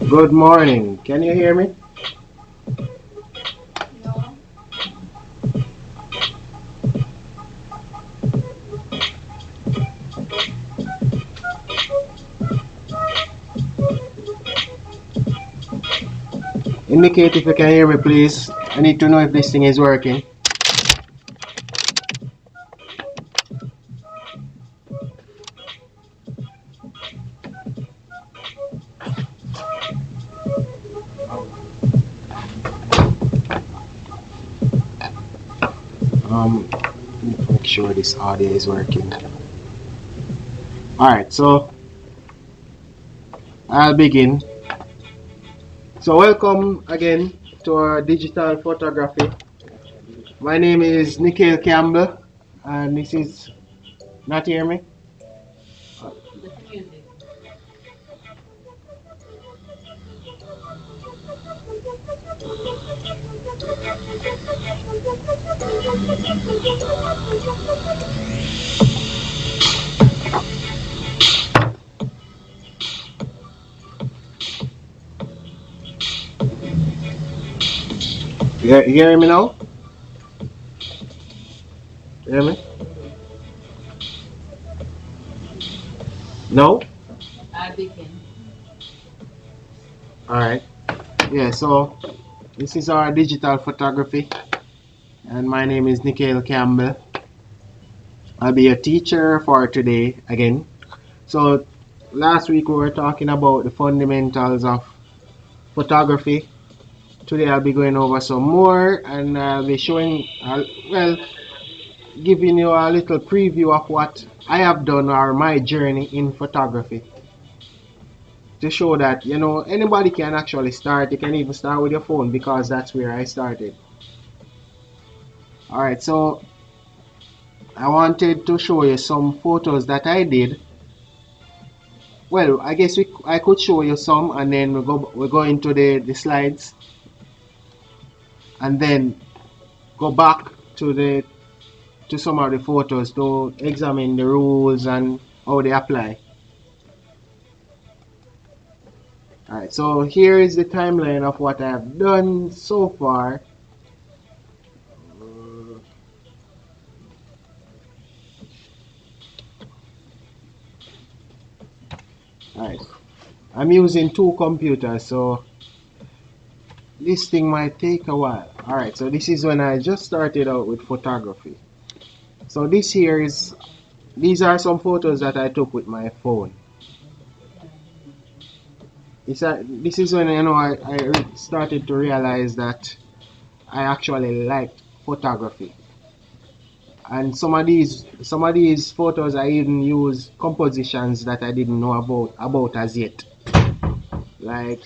Good morning. Can you hear me? No, Indicate if you can hear me, please. I need to know if this thing is working. Need to make sure this audio is working. All right, so I'll begin. So welcome again to our digital photography. My name is Nikhil Campbell, and this is not hear me. the music. You hear me now? You hear me? No. I begin. All right. Yeah. So this is our digital photography, and my name is Nikhil Campbell. I'll be a teacher for today again. So last week we were talking about the fundamentals of photography. Today I'll be going over some more and I'll be showing, well, giving you a little preview of what I have done or my journey in photography to show that, anybody can actually start. You can even start with your phone because that's where I started. All right, so I wanted to show you some photos that I did. Well, I guess I could show you some, and then we go into the slides, and then go back to some of the photos to examine the rules and how they apply. All right, so here is the timeline of what I have done so far. All right, I'm using two computers, so this thing might take a while. All right, so this is when I just started out with photography. So these are some photos that I took with my phone. This is when I started to realize that I actually liked photography. And some of these photos I even use compositions that I didn't know about as yet. Like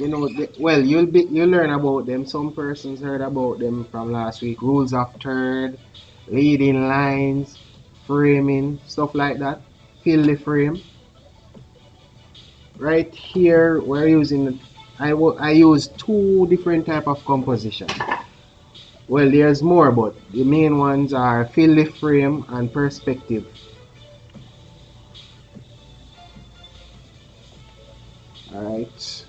well, you'll learn about them. Some persons heard about them from last week. Rules of third, leading lines, framing, stuff like that. Fill the frame. Right here we're using I use two different type of composition. Well, there's more, but the main ones are fill the frame and perspective. All right.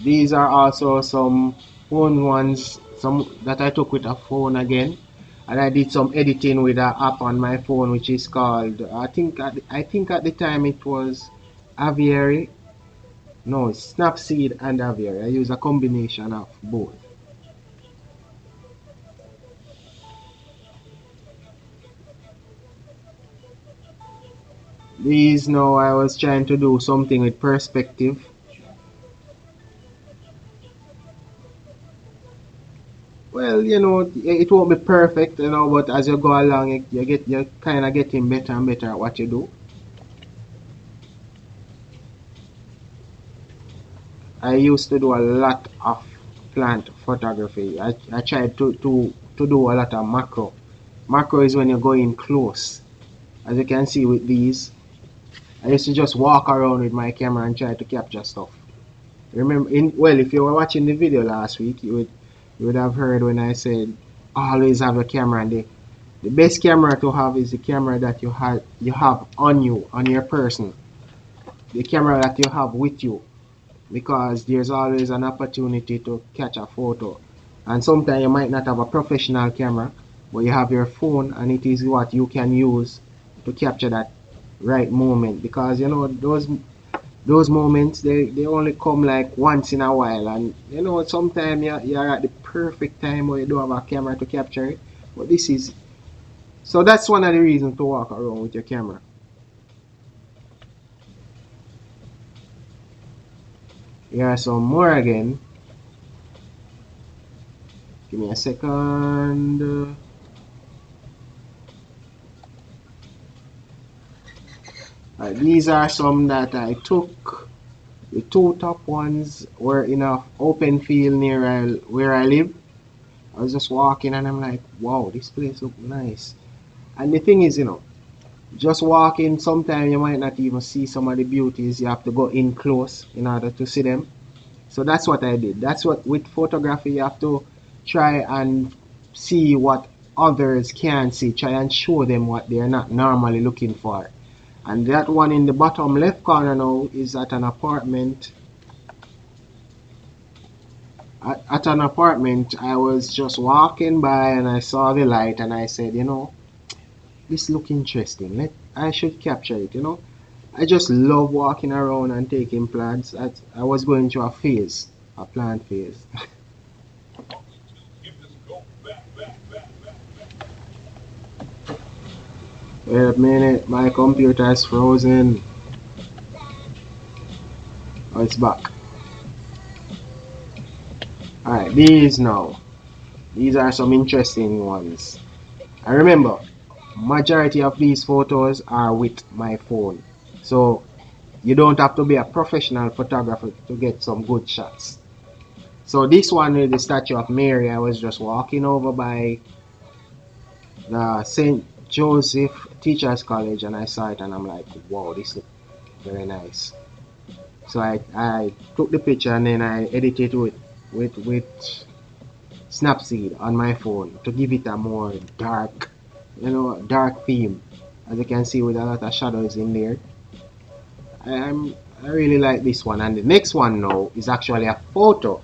These are also some phone ones, some that I took with a phone again, and I did some editing with an app on my phone, which is called I think at the time it was Aviary. No, Snapseed and Aviary. I use a combination of both. These now I was trying to do something with perspective. Well, it won't be perfect, but as you go along, you're kind of getting better and better at what you do. I used to do a lot of plant photography. I tried to do a lot of macro. Macro is when you're going close. As you can see with these, I used to just walk around with my camera and try to capture stuff. Remember, if you were watching the video last week, you would have heard when I said always have a camera. And the best camera to have is the camera that you have on you, on your person. the camera that you have with you, because there's always an opportunity to catch a photo. And sometimes you might not have a professional camera, but you have your phone, and it is what you can use to capture that right moment. Because you know those moments, they only come like once in a while, and you know sometimes you're at the perfect time where you don't have a camera to capture it. But this is so that's one of the reasons to walk around with your camera. Here are some more again. Give me a second. These are some that I took. The two top ones were in a open field near where I live. I was just walking and I'm like, wow, this place look nice. And the thing is, just walking, sometimes you might not even see some of the beauties. You have to go in close in order to see them. So that's what I did. That's what with photography you have to try and see what others can see. Try and show them what they're not normally looking for. And that one in the bottom left corner now is at an apartment. At an apartment, I was just walking by and I saw the light and I said, this look interesting. I should capture it. I just love walking around and taking plants. I was going through a plant phase. Wait a minute, my computer is frozen. Oh, it's back. Alright, these now. These are some interesting ones. And remember, majority of these photos are with my phone. So you don't have to be a professional photographer to get some good shots. So this one with the statue of Mary, I was just walking over by the St. Joseph Teachers College and I saw it and I'm like, wow, this looks very nice. So I took the picture and then I edited with Snapseed on my phone to give it a more dark, dark theme. As you can see with a lot of shadows in there. I really like this one. And the next one now is actually a photo.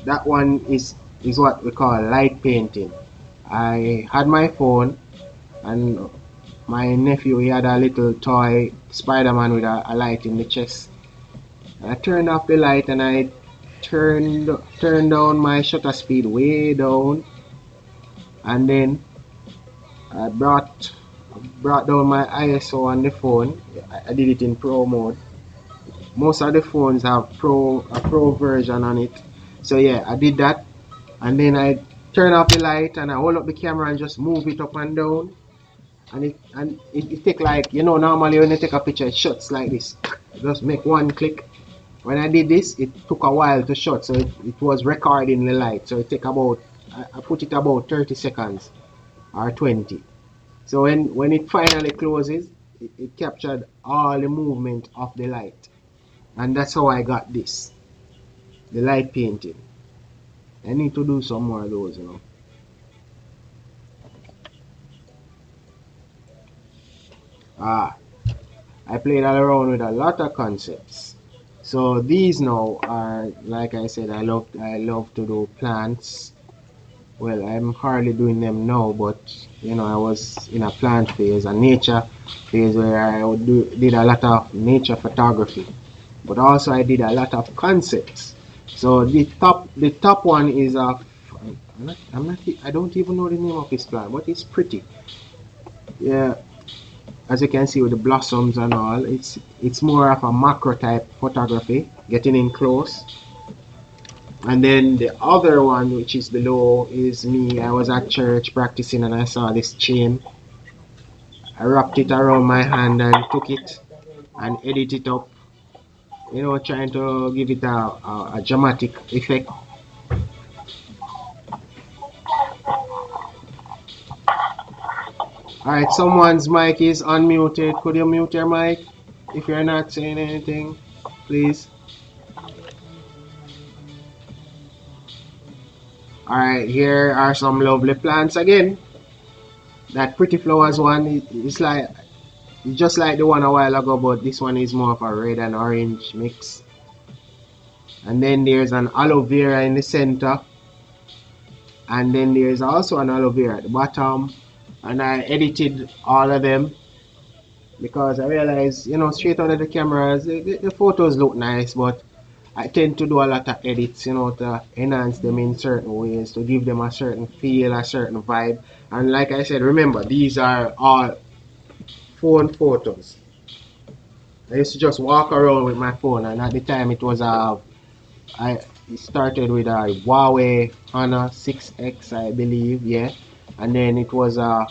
That one is what we call light painting. I had my phone and my nephew, he had a little toy Spider-Man with a light in the chest. I turned off the light and I turned down my shutter speed way down, and then I brought down my ISO on the phone. I did it in pro mode. Most of the phones have a pro version on it. So yeah, I did that, and then I turn off the light and I hold up the camera and just move it up and down. And it take like normally when you take a picture it shuts like this. Just make one click. When I did this, it took a while to shut, so it was recording the light. So it take about I put it about 30 seconds or 20. So when it finally closes, it captured all the movement of the light, and that's how I got this, the light painting. I need to do some more of those. Ah, I played all around with a lot of concepts. So these now are, like I said, I love to do plants. Well, I'm hardly doing them now, but I was in a plant phase, a nature phase where I did a lot of nature photography, but also I did a lot of concepts. So the top one is I don't even know the name of this plant, but it's pretty. Yeah, as you can see with the blossoms and all, it's more of a macro type photography, getting in close. And then the other one, which is below, is me. I was at church practicing and I saw this chain. I wrapped it around my hand and took it and edited it up, trying to give it a dramatic effect. Alright, someone's mic is unmuted. Could you mute your mic if you're not saying anything, please? Alright, here are some lovely plants again. That pretty flowers one is like It's just like the one a while ago, but this one is more of a red and orange mix. And then there's an aloe vera in the center, and then there's also an aloe vera at the bottom. And I edited all of them because I realized, straight out of the cameras, the photos look nice, but I tend to do a lot of edits, to enhance them in certain ways, to give them a certain feel, a certain vibe. And like I said, remember, these are all phone photos. I used to just walk around with my phone, and at the time it was I started with a Huawei Honor 6X, I believe, yeah, and then it was a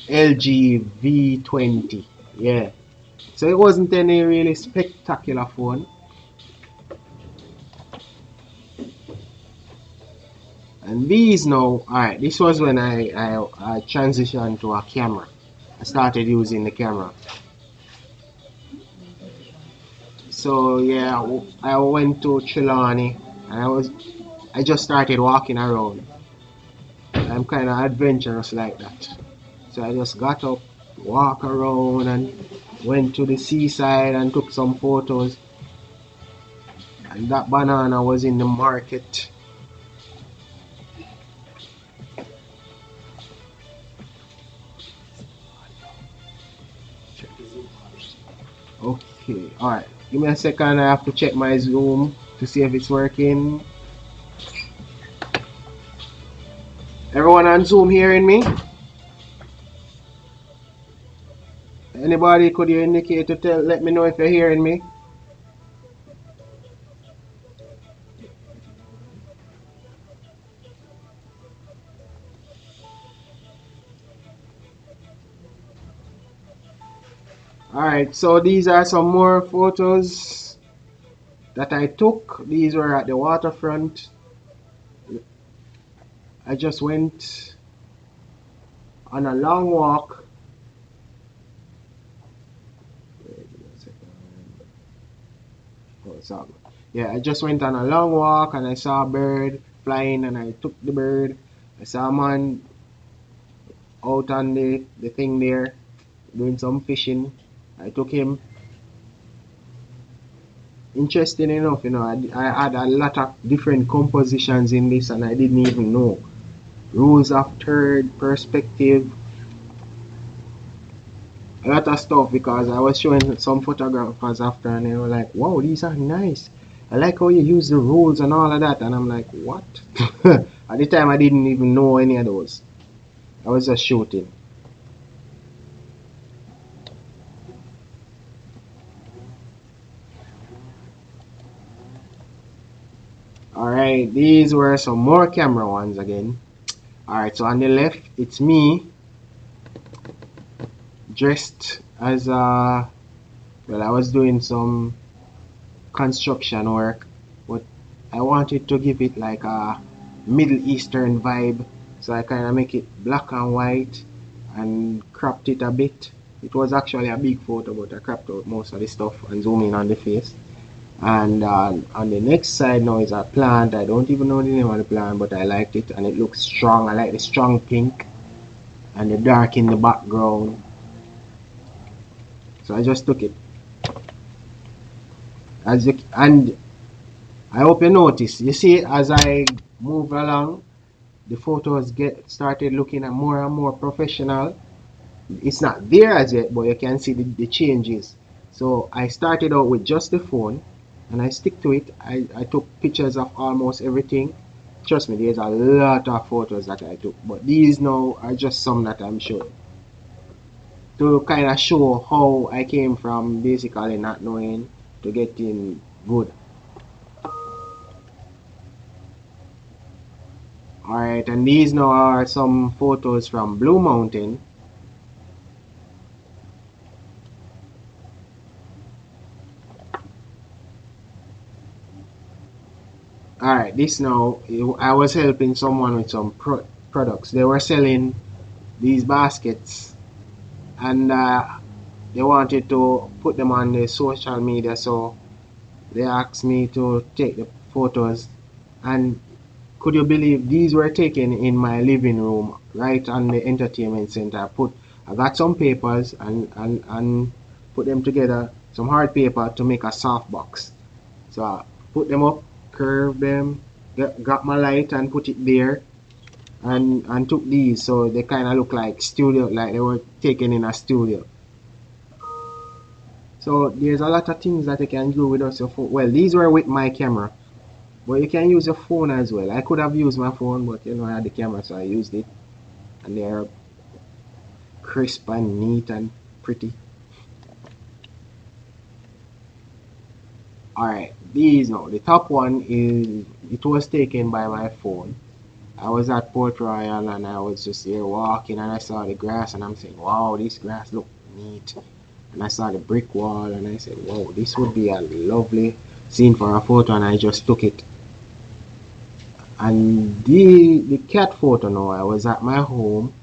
LG V20, yeah. So it wasn't any really spectacular phone. And these now, alright, this was when I transitioned to a camera. I started using the camera. So yeah, I went to Trelawney and I just started walking around. I'm kind of adventurous like that. So I just got up, walk around and went to the seaside and took some photos. And that banana was in the market. Okay, alright. Give me a second, I have to check my Zoom to see if it's working. Everyone on Zoom hearing me? Anybody could you indicate to let me know if you're hearing me? Alright, so these are some more photos that I took. These were at the waterfront. I just went on a long walk. Oh, it's all good. Yeah, I just went on a long walk and I saw a bird flying and I took the bird. I saw a man out on the thing there doing some fishing. I took him. Interesting enough, I had a lot of different compositions in this and I didn't even know. Rules of third, perspective, a lot of stuff because I was showing some photographers after and they were like, wow, these are nice. I like how you use the rules and all of that. And I'm like, what? At the time, I didn't even know any of those. I was just shooting. Alright, these were some more camera ones again. Alright, so on the left, it's me dressed as a, well, I was doing some construction work, but I wanted to give it like a Middle Eastern vibe, so I kind of make it black and white and cropped it a bit. It was actually a big photo, but I cropped out most of the stuff and zoom in on the face. And on the next side now is a plant. I don't even know the name of the plant, but I liked it and it looks strong. I like the strong pink and the dark in the background. So I just took it. And I hope you notice. You see, as I move along, the photos started looking at more and more professional. It's not there as yet, but you can see the changes. So I started out with just the phone, and I stick to it. I took pictures of almost everything. Trust me, there's a lot of photos that I took, but these now are just some that I'm showing to kind of show how I came from basically not knowing to getting good. Alright, and these now are some photos from Blue Mountain. Alright, this now, I was helping someone with some products. They were selling these baskets and they wanted to put them on the social media, so they asked me to take the photos. And could you believe these were taken in my living room, right on the entertainment center? I put I got some papers and put them together, some hard paper to make a soft box. So I put them up, curve them, got my light and put it there, and took these so they kind of look like studio, like they were taken in a studio. So there's a lot of things that you can do with your phone. Well, these were with my camera, but you can use your phone as well. I could have used my phone, but I had the camera, so I used it, and they're crisp and neat and pretty. All right, these now. The top one is it was taken by my phone. I was at Port Royal and I was just here walking and I saw the grass and I'm saying, wow, this grass look neat. And I saw the brick wall and I said, wow, this would be a lovely scene for a photo, and I just took it. And the cat photo now, I was at my home.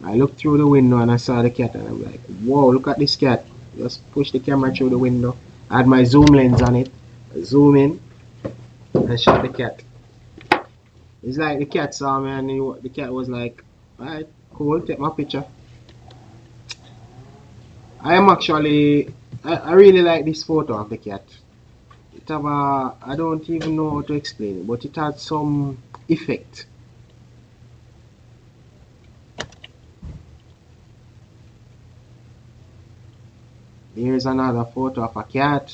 I looked through the window and I saw the cat and I'm like, whoa, look at this cat. Just push the camera through the window. I had my zoom lens on it. I zoom in and shot the cat. It's like the cat saw me and the cat was like, alright, cool, take my picture. I am actually, I really like this photo of the cat. It have a, I don't even know how to explain it, but it had some effect. Here's another photo of a cat,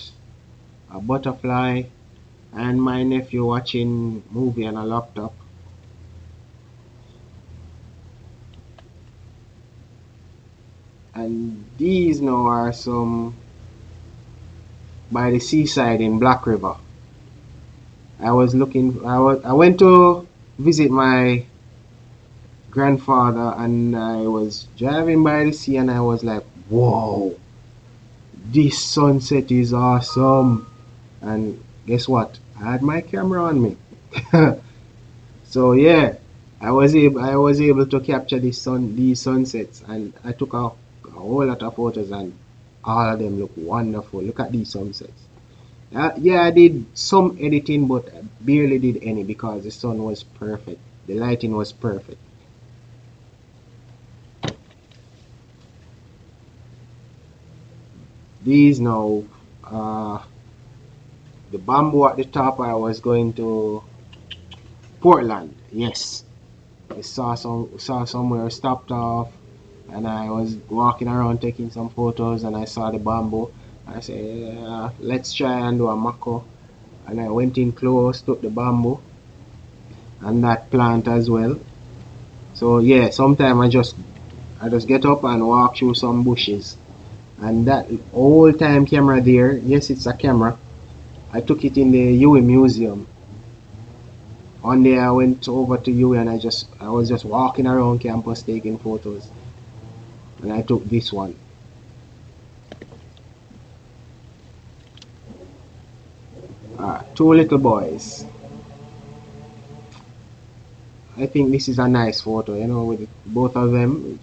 a butterfly, and my nephew watching movie on a laptop. And these now are some by the seaside in Black River. I went to visit my grandfather and I was driving by the sea and I was like, whoa, this sunset is awesome. And guess what? I had my camera on me. So yeah, I was able to capture these sunsets, and I took a whole lot of photos, and all of them look wonderful. Look at these sunsets. Yeah, I did some editing, but I barely did any because the sun was perfect. The lighting was perfect. These now, uh, the bamboo at the top. I was going to Portland. Yes, I saw somewhere stopped off, and I was walking around taking some photos, and I saw the bamboo. I said, yeah, let's try and do a mako. And I went in close, took the bamboo and that plant as well. So yeah, sometimes I just get up and walk through some bushes. And that old time camera there, yes, it's a camera. I took it in the UWI museum. One day I went over to UWI and I was just walking around campus taking photos, and I took this one. Two little boys. I think this is a nice photo, with both of them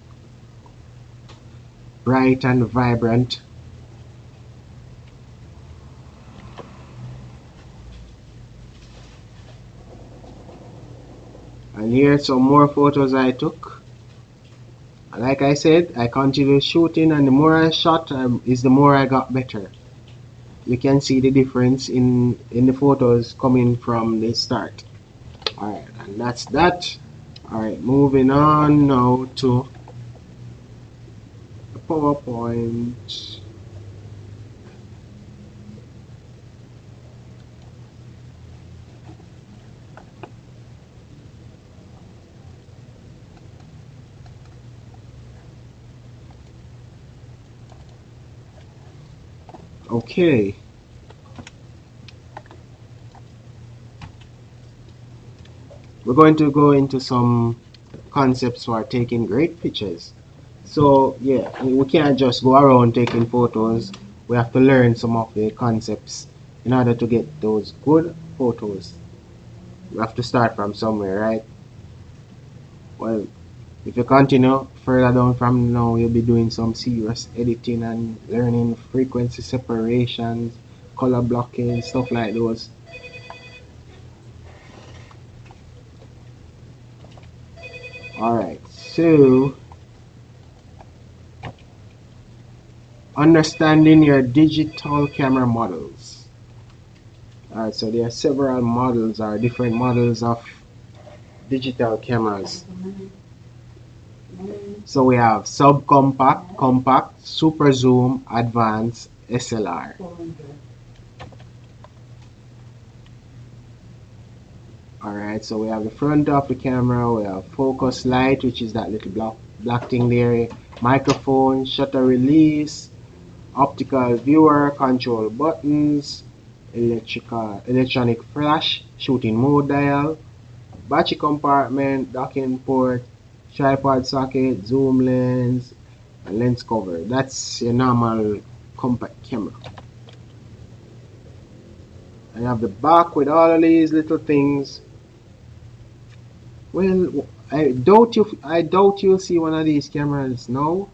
bright and vibrant. And here's some more photos I took. Like I said, I continued shooting, and the more I shot, is the more I got better. You can see the difference in the photos coming from the start. All right, and that's that. All right, moving on now to the PowerPoint. Okay. We're going to go into some concepts for taking great pictures. So yeah, we can't just go around taking photos. We have to learn some of the concepts in order to get those good photos. We have to start from somewhere, right? Well, if you continue further down from now, you'll be doing some serious editing and learning frequency separations, color blocking, stuff like those. Alright, so understanding your digital camera models. Alright, so there are several models or different models of digital cameras. So we have subcompact, compact, super zoom, advanced, SLR. Alright, so we have the front of the camera, we have focus light, which is that little black thing there, microphone, shutter release, optical viewer, control buttons, electronic flash, shooting mode dial, battery compartment, docking port, tripod socket, zoom lens, and lens cover. That's your normal compact camera. And you have the back with all of these little things. Well, I doubt you'll see one of these cameras now,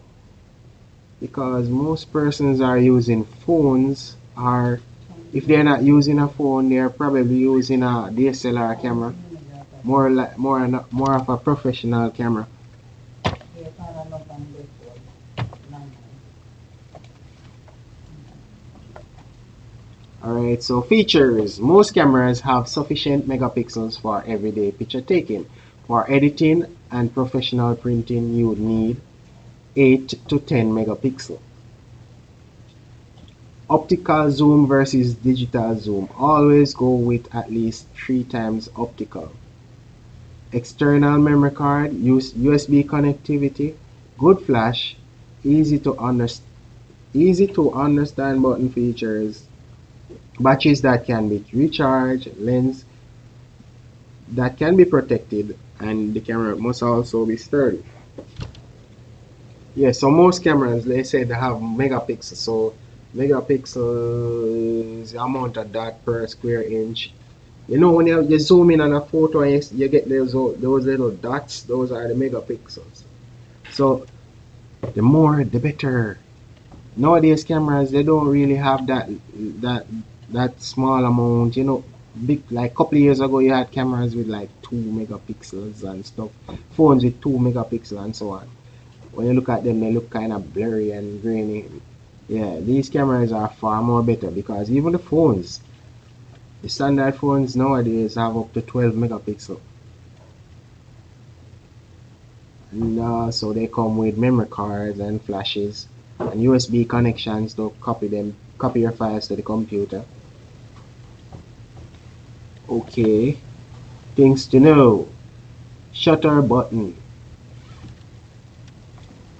because most persons are using phones, or if they're not using a phone, they're probably using a DSLR camera, more of a professional camera. Alright, so features. Most cameras have sufficient megapixels for everyday picture taking. For editing and professional printing, you would need 8 to 10 megapixel. Optical zoom versus digital zoom. Always go with at least 3 times optical. External memory card, use USB connectivity, good flash, easy to understand button features, batteries that can be recharged, lens that can be protected, and the camera must also be sturdy. Yeah, so most cameras, they say they have megapixels. So megapixel is the amount of dot per square inch. You know, when you zoom in on a photo and you get those little dots, those are the megapixels. So the more, the better. Nowadays cameras, they don't really have that small amount. You know, big, like couple of years ago you had cameras with like 2 megapixels and stuff, phones with 2 megapixels and so on. When you look at them, they look kind of blurry and grainy. Yeah, these cameras are far more better, because even the phones, the standard phones nowadays have up to 12 megapixel. And so they come with memory cards and flashes and USB connections to copy your files to the computer. Okay, things to know. Shutter button.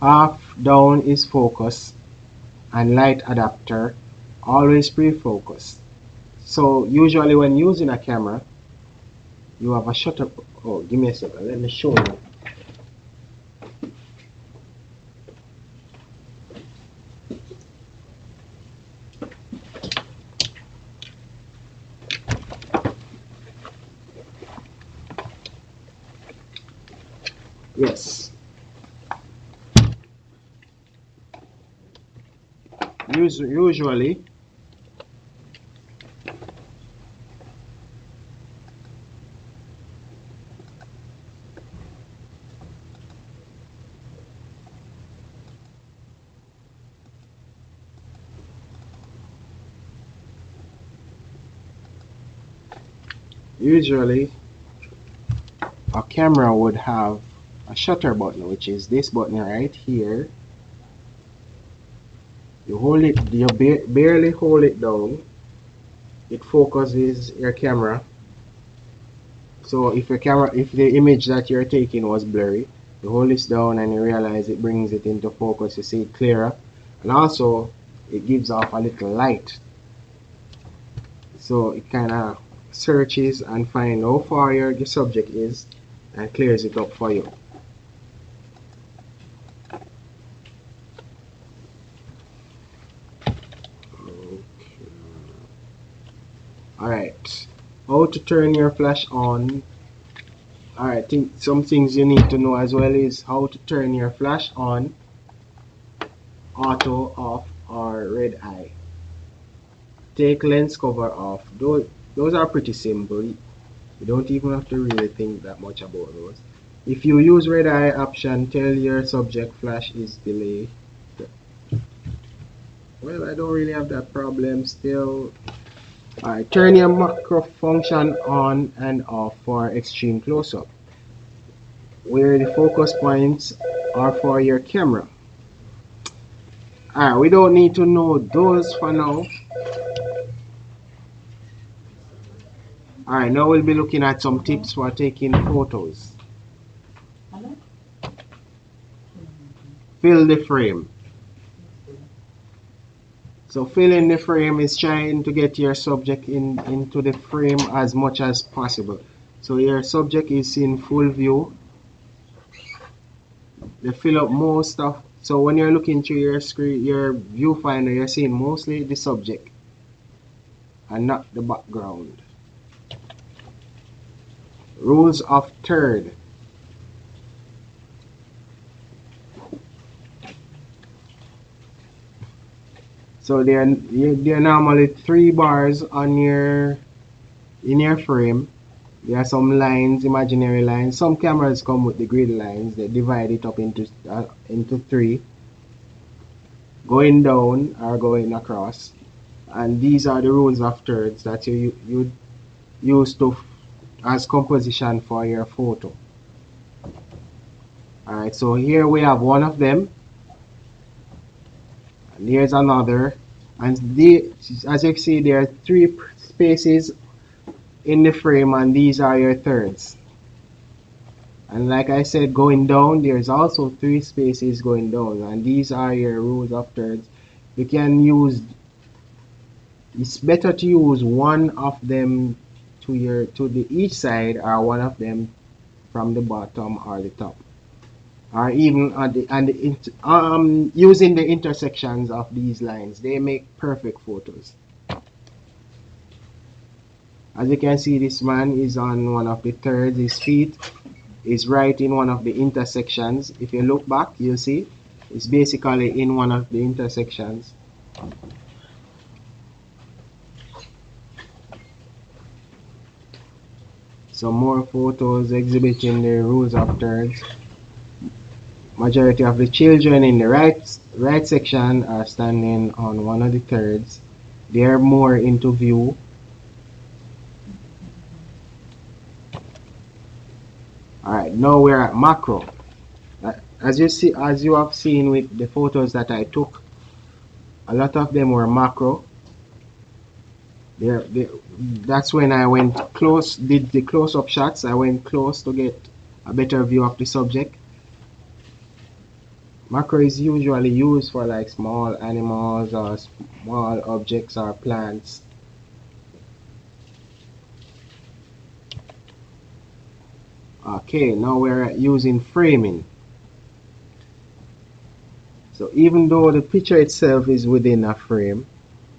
Half down is focus, and light adapter, always pre-focus. So usually when using a camera, you have a shutter. Oh, give me a second, let me show you. Yes. Usually, usually a camera would have a shutter button, which is this button right here. You hold it, you barely hold it down, it focuses your camera. So if the image that you're taking was blurry, you hold this down and you realize it brings it into focus, you see it clearer. And also it gives off a little light, so it kind of searches and finds how far the subject is and clears it up for you. Alright, how to turn your flash on. Alright, some things you need to know as well is how to turn your flash on, auto, off, or red eye. Take lens cover off. Those are pretty simple. You don't even have to really think that much about those. If you use red eye option, tell your subject flash is delayed. Well, I don't really have that problem still. Alright, turn your macro function on and off for extreme close-up, where the focus points are for your camera. Alright, we don't need to know those for now. Alright, now we'll be looking at some tips for taking photos. Fill the frame. So filling the frame is trying to get your subject into the frame as much as possible. So your subject is in full view. They fill up most of, so when you're looking through your screen, your viewfinder, you're seeing mostly the subject and not the background. Rules of third. So there are normally 3 bars on in your frame. There are some lines, imaginary lines. Some cameras come with the grid lines. They divide it up into 3, going down or going across. And these are the rules of thirds that you use to as composition for your photo. Alright, so here we have one of them, and here's another, and as you can see, there are 3 spaces in the frame, and these are your thirds. And like I said, going down, there's also 3 spaces going down, and these are your rules of thirds. You can use, it's better to use one of them to the each side, or one of them from the bottom or the top, or even using the intersections of these lines. They make perfect photos. As you can see, this man is on one of the thirds. His feet is right in one of the intersections. If you look back, you'll see it's basically in one of the intersections. Some more photos exhibiting the rules of thirds. Majority of the children in the right section are standing on one of the thirds. They are more into view. Alright, now we're at macro. As you have seen with the photos that I took, a lot of them were macro. That's when I went close, did the close-up shots. I went close to get a better view of the subject. Macro is usually used for like small animals or small objects or plants. Okay, now we're using framing. So even though the picture itself is within a frame,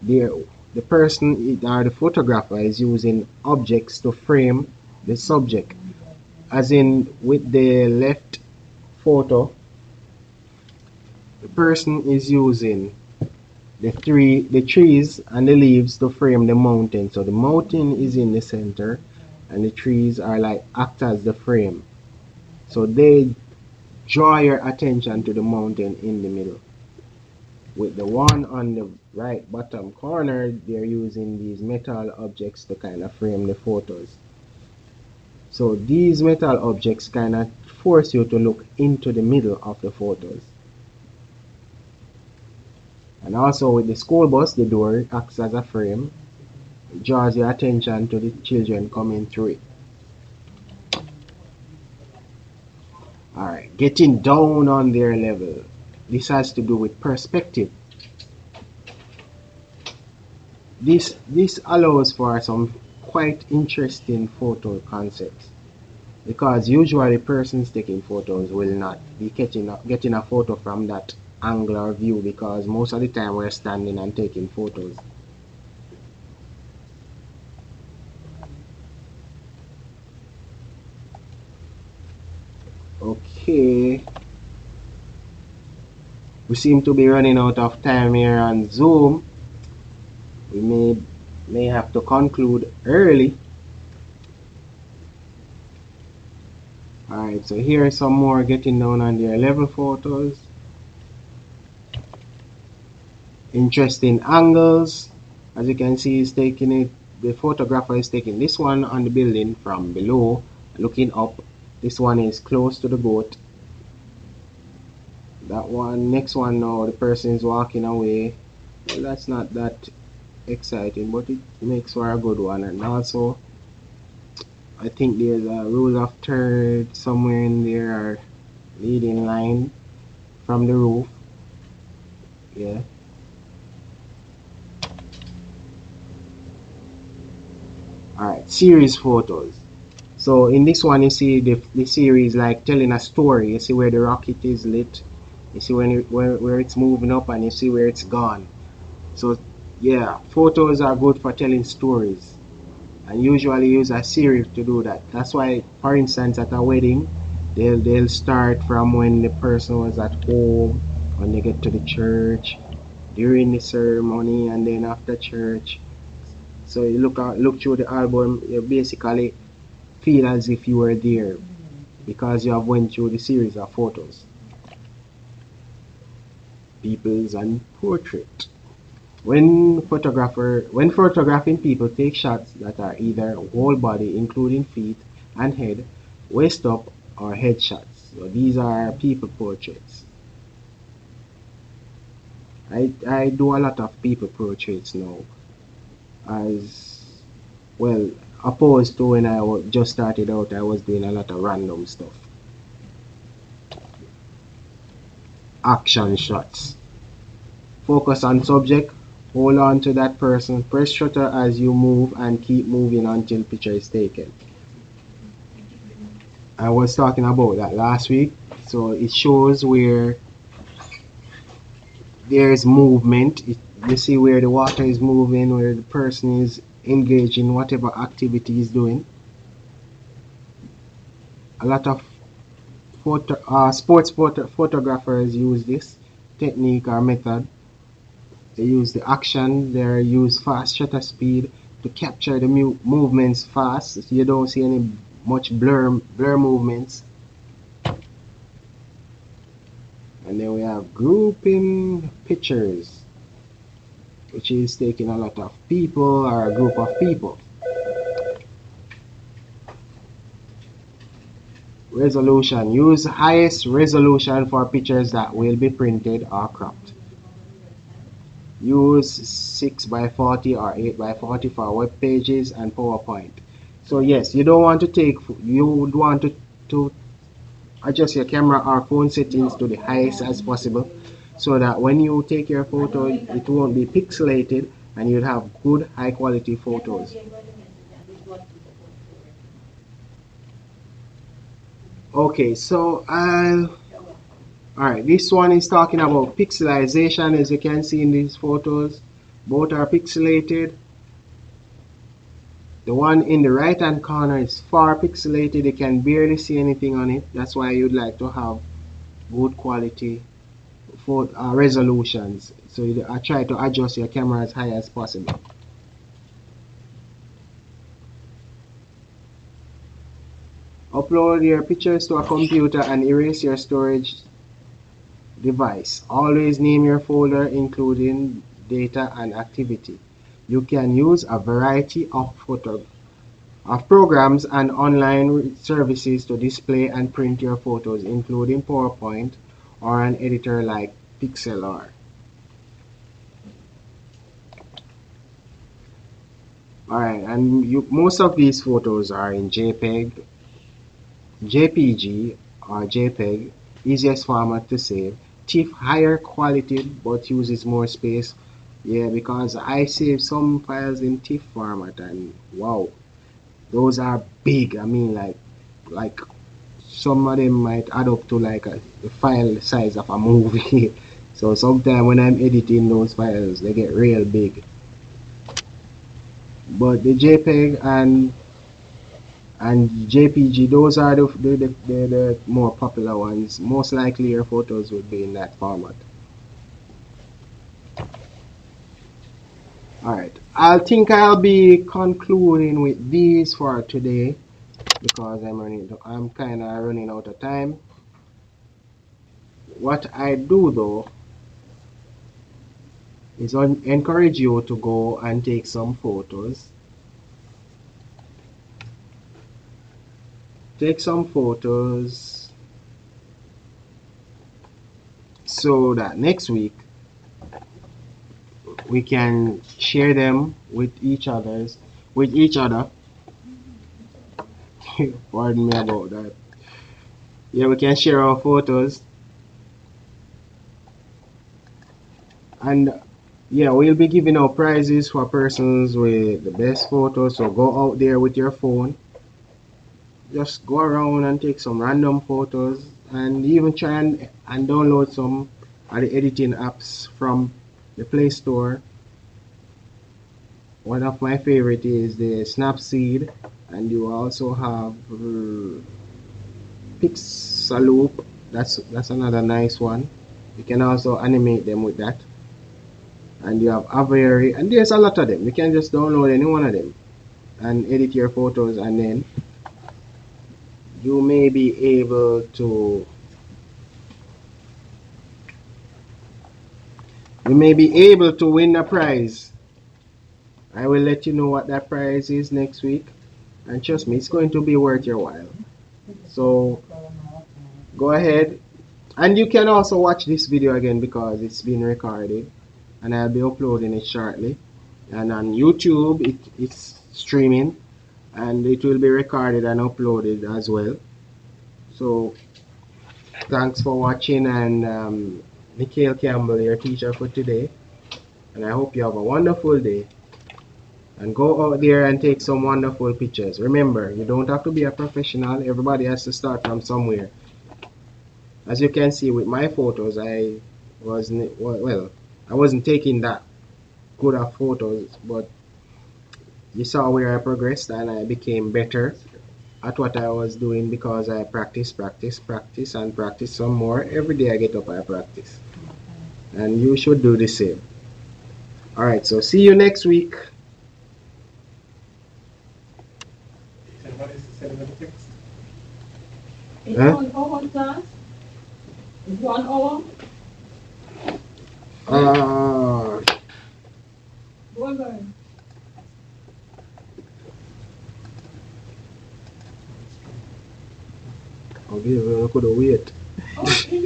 the person or the photographer is using objects to frame the subject. As in with the left photo, the person is using the trees and the leaves to frame the mountain. So the mountain is in the center and the trees are like act as the frame. So they draw your attention to the mountain in the middle. With the one on the right bottom corner, they're using these metal objects to kind of frame the photos. So these metal objects kind of force you to look into the middle of the photos. And also with the school bus, the door acts as a frame. It draws your attention to the children coming through it. Alright, getting down on their level. This has to do with perspective. This allows for some quite interesting photo concepts, because usually persons taking photos will not be getting a photo from that angular view, because most of the time we're standing and taking photos. Okay, we seem to be running out of time here on Zoom. We may have to conclude early. Alright, so here are some more getting down on their level photos. interesting angles. As you can see, he's taking it. The photographer is taking this one on the building from below, looking up. This one is close to the boat. That one, next one now, the person is walking away. Well, that's not that exciting, but it makes for a good one. And also, I think there's a rule of third somewhere in there, or leading line from the roof. Yeah. Alright, series photos. So in this one, you see the series like telling a story. You see where the rocket is lit. You see where it's moving up, and you see where it's gone. So yeah, photos are good for telling stories, and usually use a series to do that. That's why, for instance, at a wedding, they'll start from when the person was at home, when they get to the church, during the ceremony, and then after church. So you look through the album, you basically feel as if you were there because you have went through the series of photos. People's and portrait. When photographing people, take shots that are either whole body, including feet and head, waist up, or head shots. So these are people portraits. I do a lot of people portraits now, as well, opposed to when just started out. I was doing a lot of random stuff. Action shots. Focus on subject. Hold on to that person. Press shutter as you move and keep moving until picture is taken. I was talking about that last week. So it shows where there's movement. You see where the water is moving, where the person is engaged in whatever activity he's doing. A lot of sports photographers use this technique or method. They use the action, they use fast shutter speed to capture the movements fast, so you don't see any much blur movements. And then we have grouping pictures, which is taking a lot of people or a group of people. Resolution. Use highest resolution for pictures that will be printed or cropped. Use 6 by 40 or 8 by 40 for web pages and PowerPoint. So yes, you would want to adjust your camera or phone settings to the highest as possible, so that when you take your photo, it won't be pixelated and you'll have good high quality photos. Okay, so alright, this one is talking about pixelization. As you can see in these photos, both are pixelated. The one in the right hand corner is far pixelated, you can barely see anything on it. That's why you'd like to have good quality for resolutions. So I try to adjust your camera as high as possible. Upload your pictures to a computer and erase your storage device. Always name your folder including data and activity. You can use a variety of programs and online services to display and print your photos, including PowerPoint or an editor like Pixlr. Alright, and most of these photos are in JPEG, JPG, or JPEG, easiest format to save. TIFF, higher quality but uses more space. Yeah, because I save some files in TIFF format, and wow, those are big. I mean, like some of them might add up to like the file size of a movie. So sometimes when I'm editing those files, they get real big. But the JPEG and JPG, those are the more popular ones. Most likely your photos would be in that format. Alright, I think I'll be concluding with these for today because I'm kind of running out of time. What I do though, is encourage you to go and take some photos. Take some photos so that next week we can share them with each other. Pardon me about that. Yeah, we can share our photos, and yeah, we'll be giving out prizes for persons with the best photos. So go out there with your phone, just go around and take some random photos, and even try and download some of the editing apps from the Play Store. One of my favorite is the Snapseed, and you also have Pixaloop. That's another nice one. You can also animate them with that. And you have Aviary, and there's a lot of them. You can just download any one of them and edit your photos, and then you may be able to win a prize. I will let you know what that prize is next week, and trust me, it's going to be worth your while. So go ahead, and you can also watch this video again because it's been recorded, and I'll be uploading it shortly. And on YouTube, it's streaming, and it will be recorded and uploaded as well. So thanks for watching, and Nikhil Campbell, your teacher for today, and I hope you have a wonderful day. And go out there and take some wonderful pictures. Remember, you don't have to be a professional. Everybody has to start from somewhere. As you can see with my photos, I wasn't taking that good of photos, but you saw where I progressed and I became better at what I was doing because I practice, and practice some more. Every day I get up, I practice. And you should do the same. Alright, so see you next week. It's Huh? 1 hour class. It's 1 hour. Uh, Go on. I'll give you a wait. Oh,